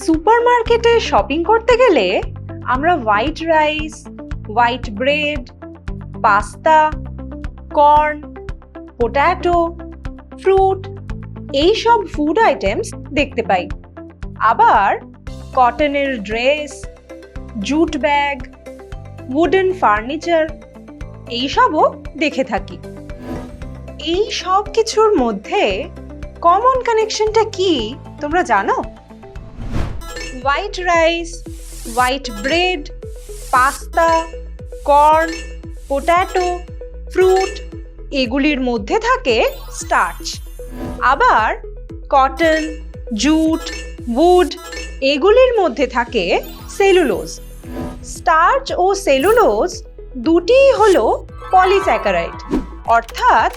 সুপারমার্কেটে shopping করতে গেলে আমরা white rice, white bread, pasta, corn, potato, fruit এইসব ফুড আইটেমস দেখতে পাই। আবার কটনের dress, jute bag, wooden furniture এইসবও দেখে থাকি। এই সব কিছুর মধ্যে কমন কানেকশনটা কি তোমরা জানো? White rice, white bread, pasta, corn, potato, fruit এগুলির মধ্যে থাকে স্টার্চ। আবার কটন, জুট, উড এগুলির মধ্যে থাকে সেলুলোজ। স্টার্চ ও সেলুলোজ দুটিই হলো পলিস্যাকারাইড, অর্থাৎ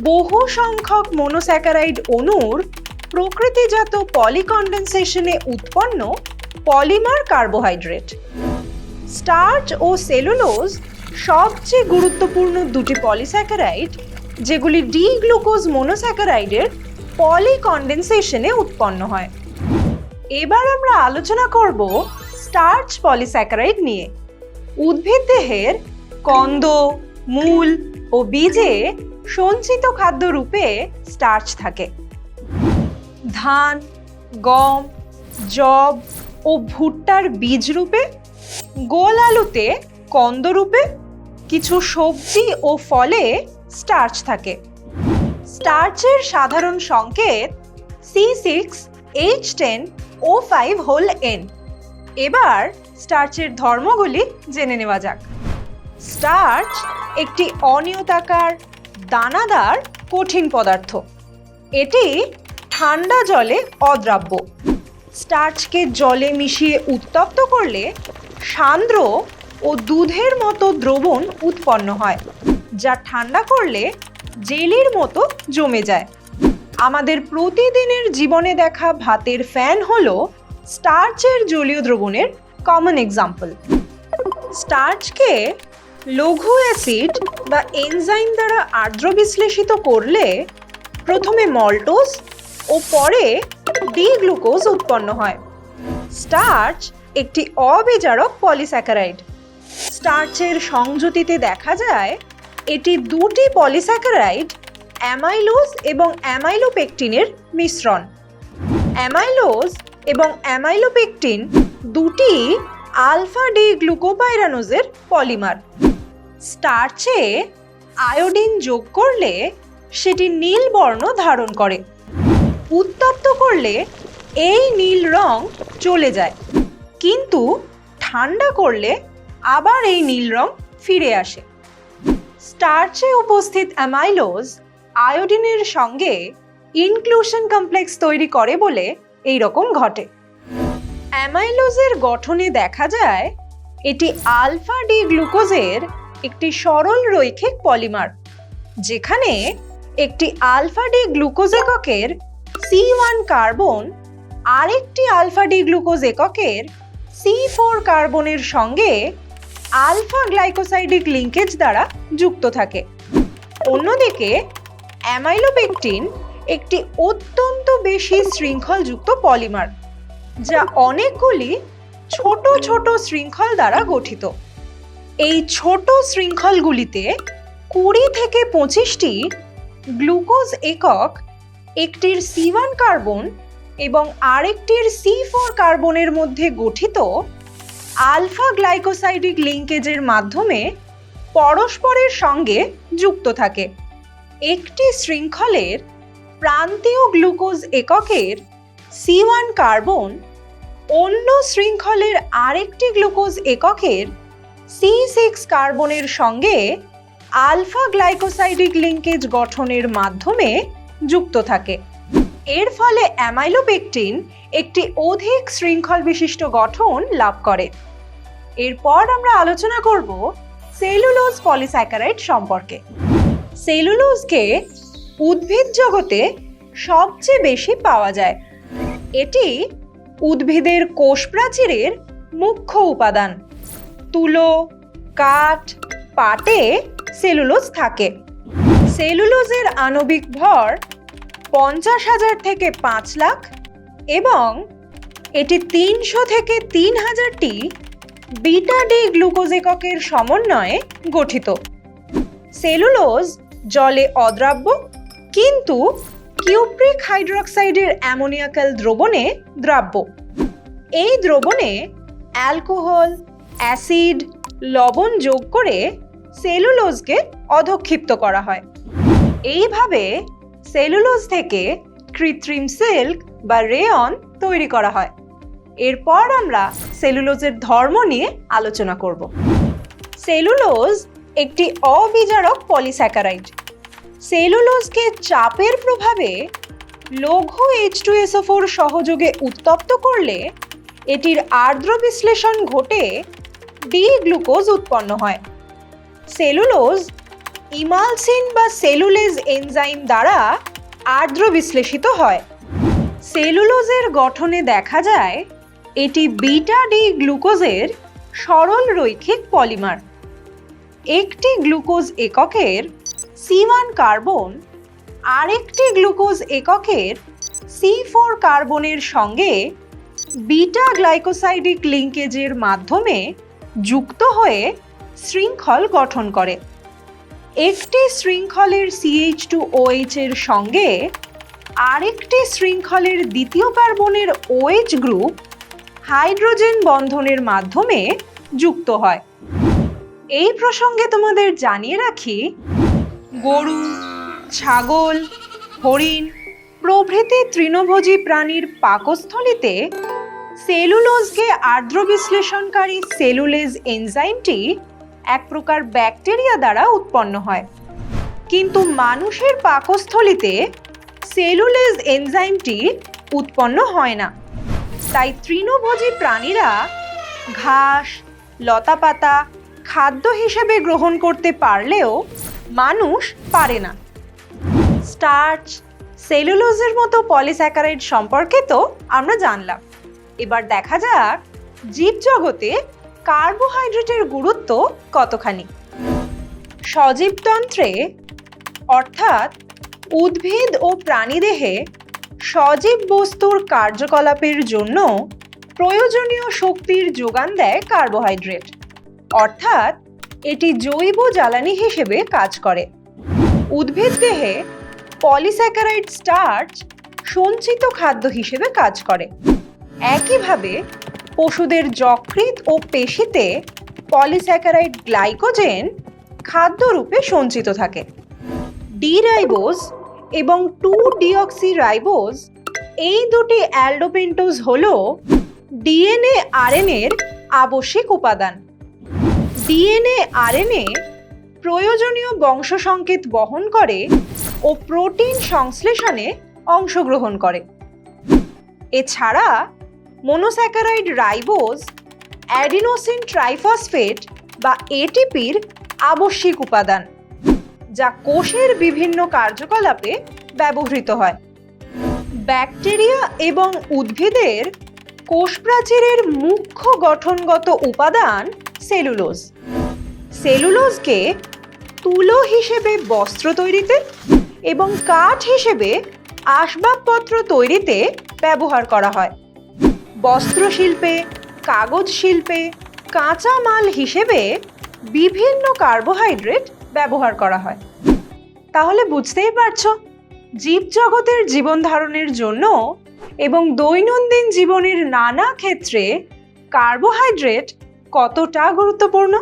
বহু সংখ্যক মনোস্যাকারাইড অণুর প্রকৃতিজাত পলিকন্ডেনসেশনে উৎপন্ন পলিমার কার্বোহাইড্রেট। স্টার্চ ও সেলুলোজ সবচেয়ে গুরুত্বপূর্ণ দুটি পলিস্যাকারাইড, যেগুলি ডি গ্লুকোজ মনোস্যাকারাইডের পলিকন্ডেনসেশনে উৎপন্ন হয়। এবার আমরা আলোচনা করব স্টার্চ পলিস্যাকারাইড নিয়ে। উদ্ভিদ দেহের কন্দ, মূল ও বীজে সঞ্চিত খাদ্য রূপে স্টার্চ থাকে। ধান, গম, যব ও ভুট্টার বীজ রূপে, গোল আলুতে কন্দ রূপে, কিছু সবজি ও ফলে স্টার্চ থাকে। স্টার্চের সাধারণ সংকেত C6H10O5 এবার স্টার্চের ধর্মগুলি জেনে নেওয়া যাক। স্টার্চ একটি অনিয়তাকার, দানাদার, কঠিন পদার্থ। এটি ঠান্ডা জলে অদ্রাব্য। স্টার্চকে জলে মিশিয়ে উত্তপ্ত করলে সান্দ্র ও দুধের মতো দ্রবণ উৎপন্ন হয়, যা ঠান্ডা করলে জেলির মতো জমে যায়। আমাদের প্রতিদিনের জীবনে দেখা ভাতের ফ্যান হলো স্টার্চের জলীয় দ্রবণের কমন এক্সাম্পল। স্টার্চকে লঘু অ্যাসিড বা এনজাইম দ্বারা আর্দ্র বিশ্লেষিত করলে প্রথমে মল্টোজ ও পরে ডি গ্লুকোজ উৎপন্ন হয়। স্টার্চ একটি অবিজারক পলিস্যাকারাইড। স্টার্চের সংযুতিতে দেখা যায় এটি দুটি পলিস্যাকারাইড অ্যামাইলোজ এবং অ্যামাইলোপেকটিনের মিশ্রণ। অ্যামাইলোজ এবং অ্যামাইলোপেকটিন দুটি আলফা ডি গ্লুকোপাইরানোজের পলিমার। স্টার্চে আয়োডিন যোগ করলে সেটি নীল বর্ণ ধারণ করে। উত্তপ্ত করলে এই নীল রং চলে যায়, কিন্তু ঠান্ডা করলে আবার এই নীল রং ফিরে আসে। স্টার্চে উপস্থিত অ্যামাইলোজ আয়োডিনের সঙ্গে ইনক্লুশন কমপ্লেক্স তৈরি করে বলে এই রকম ঘটে। অ্যামাইলোজের গঠনে দেখা যায় এটি আলফা ডি গ্লুকোজের একটি সরল রৈখিক পলিমার, যেখানে একটি আলফা ডি গ্লুকোজ এককের C1 কার্বন আরেকটি আলফা ডি গ্লুকোজ এককের C4 কার্বনের সঙ্গে আলফা গ্লাইকোসাইডিক লিঙ্কেজ দ্বারা যুক্ত থাকে। অন্যদিকে অ্যামাইলোপেকটিন একটি অত্যন্ত বেশি শৃঙ্খলযুক্ত পলিমার, যা অনেকগুলি ছোট ছোট শৃঙ্খল দ্বারা গঠিত। এই ছোট শৃঙ্খলগুলিতে 20 থেকে 25টি গ্লুকোজ একক একটির C1 কার্বন এবং আরেকটির C4 কার্বনের মধ্যে গঠিত আলফা গ্লাইকোসাইডিক লিঙ্কেজের মাধ্যমে পরস্পরের সঙ্গে যুক্ত থাকে। একটি শৃঙ্খলের প্রান্তীয় গ্লুকোজ এককের C1 কার্বন অন্য শৃঙ্খলের আরেকটি গ্লুকোজ এককের C6 কার্বনের সঙ্গে আলফা গ্লাইকোসাইডিক লিঙ্কেজ গঠনের মাধ্যমে যুক্ত থাকে। এর ফলে অ্যামাইলোপেকটিন একটি অধিক শৃঙ্খল বিশিষ্ট গঠন লাভ করে। এরপর আমরা আলোচনা করব সেলুলোজ পলিস্যাকারাইড সম্পর্কে। সেলুলোজকে উদ্ভিদ জগতে সবচেয়ে বেশি পাওয়া যায়। এটি উদ্ভিদের কোষ প্রাচীরের মুখ্য উপাদান। তুলো, কাঠ, পাটে সেলুলোজ থাকে। সেলুলোজের আণবিক ভর 50,000 থেকে 5 লাখ এবং এটি 300 থেকে 3000টি বিটা ডি গ্লুকোজ এককের সমন্বয়ে গঠিত। সেলুলোজ জলে অদ্রাব্য, কিন্তু কিউপ্রিক হাইড্রোক্সাইডের অ্যামোনিয়াকাল দ্রবণে দ্রাব্য। এই দ্রবণে অ্যালকোহল, অ্যাসিড, লবণ যোগ করে সেলুলোজকে অধক্ষিপ্ত করা হয়। এইভাবে সেলুলোজ থেকে কৃত্রিম সিল্ক বা রেয়ন তৈরি করা হয়। এরপর আমরা সেলুলোজের ধর্ম নিয়ে আলোচনা করব। সেলুলোজ একটি অবিজারক পলিস্যাকারাইড। সেলুলোজকে চাপের প্রভাবে লঘু H2SO4 সহযোগে উত্তপ্ত করলে এটির আর্দ্র বিশ্লেষণ ঘটে ডি গ্লুকোজ উৎপন্ন হয়। সেলুলোজ ইমালসিন বা সেলুলেজ এনজাইম দ্বারা আর্দ্র বিশ্লেষিত হয়। সেলুলোজের গঠনে দেখা যায় এটি বিটা ডি গ্লুকোজের সরল রৈখিক পলিমার। একটি গ্লুকোজ এককের C1 কার্বন আরেকটি গ্লুকোজ এককের C4 কার্বনের সঙ্গে বিটা গ্লাইকোসাইডিক লিঙ্কেজের মাধ্যমে যুক্ত হয়ে শৃঙ্খল গঠন করে। একটি শৃঙ্খলের CH2OH এর সঙ্গে আরেকটি শৃঙ্খলের দ্বিতীয় কার্বনের OH গ্রুপ হাইড্রোজেন বন্ধনের মাধ্যমে যুক্ত হয়। এই প্রসঙ্গে তোমাদের জানিয়ে রাখি, গরু, ছাগল, হরিণ প্রভৃতি তৃণভোজী প্রাণীর পাকস্থলীতে সেলুলোজকে আর্দ্র বিশ্লেষণকারী সেলুলেজ এনজাইমটি এক প্রকার ব্যাকটেরিয়া দ্বারা উৎপন্ন হয়, কিন্তু মানুষের পাকস্থলীতে সেলুলেজ এনজাইমটি উৎপন্ন হয় না। তাই তৃণভোজী প্রাণীরা ঘাস, লতাপাতা খাদ্য হিসেবে গ্রহণ করতে পারলেও মানুষ পারে না। স্টার্চ, সেলুলোজের মতো পলিস্যাকারাইড সম্পর্কে তো আমরা জানলাম। এবার দেখা যাক জীবজগতে কার্বোহাইড্রেটের গুরুত্ব কতখানি। সজীবতন্ত্রে অর্থাৎ উদ্ভিদ ও প্রাণীদেহে সজীব বস্তুর কার্যকলাপের জন্য প্রয়োজনীয় শক্তির যোগান দেয় কার্বোহাইড্রেট, অর্থাৎ এটি জৈব জ্বালানি হিসেবে কাজ করে। উদ্ভিদ দেহে পলিস্যাকারাইড স্টার্চ সঞ্চিত খাদ্য হিসেবে কাজ করে। একইভাবে পশুদের যকৃৎ ও পেশিতে পলিস্যাকারাইড গ্লাইকোজেন খাদ্যরূপে সঞ্চিত থাকে। ডি রাইবোজ এবং 2-ডিঅক্সিরাইবোজ এই দুটি অ্যালডোপেন্টোজ হল ডিএনএ আরএনএর আবশ্যিক উপাদান। ডিএনএ আরএনএ প্রয়োজনীয় বংশ সংকেত বহন করে ও প্রোটিন সংশ্লেষণে অংশগ্রহণ করে। এছাড়া মনোস্যাকারাইড রাইবোজ অ্যাডিনোসিন ট্রাইফসফেট বা এটিপির আবশ্যিক উপাদান, যা কোষের বিভিন্ন কার্যকলাপে ব্যবহৃত হয়। ব্যাকটেরিয়া এবং উদ্ভিদের কোষ প্রাচীরের মুখ্য গঠনগত উপাদান সেলুলোজ। সেলুলোজকে তুলো হিসেবে বস্ত্র তৈরিতে এবং কাঠ হিসেবে আসবাবপত্র তৈরিতে ব্যবহার করা হয়। বস্ত্রশিল্পে, কাগজ শিল্পে কাঁচা মাল হিসেবে বিভিন্ন কার্বোহাইড্রেট ব্যবহার করা হয়। তাহলে বুঝতেই পারছো জীবজগতের জীবন ধারণের জন্য এবং দৈনন্দিন জীবনের নানা ক্ষেত্রে কার্বোহাইড্রেট কতটা গুরুত্বপূর্ণ।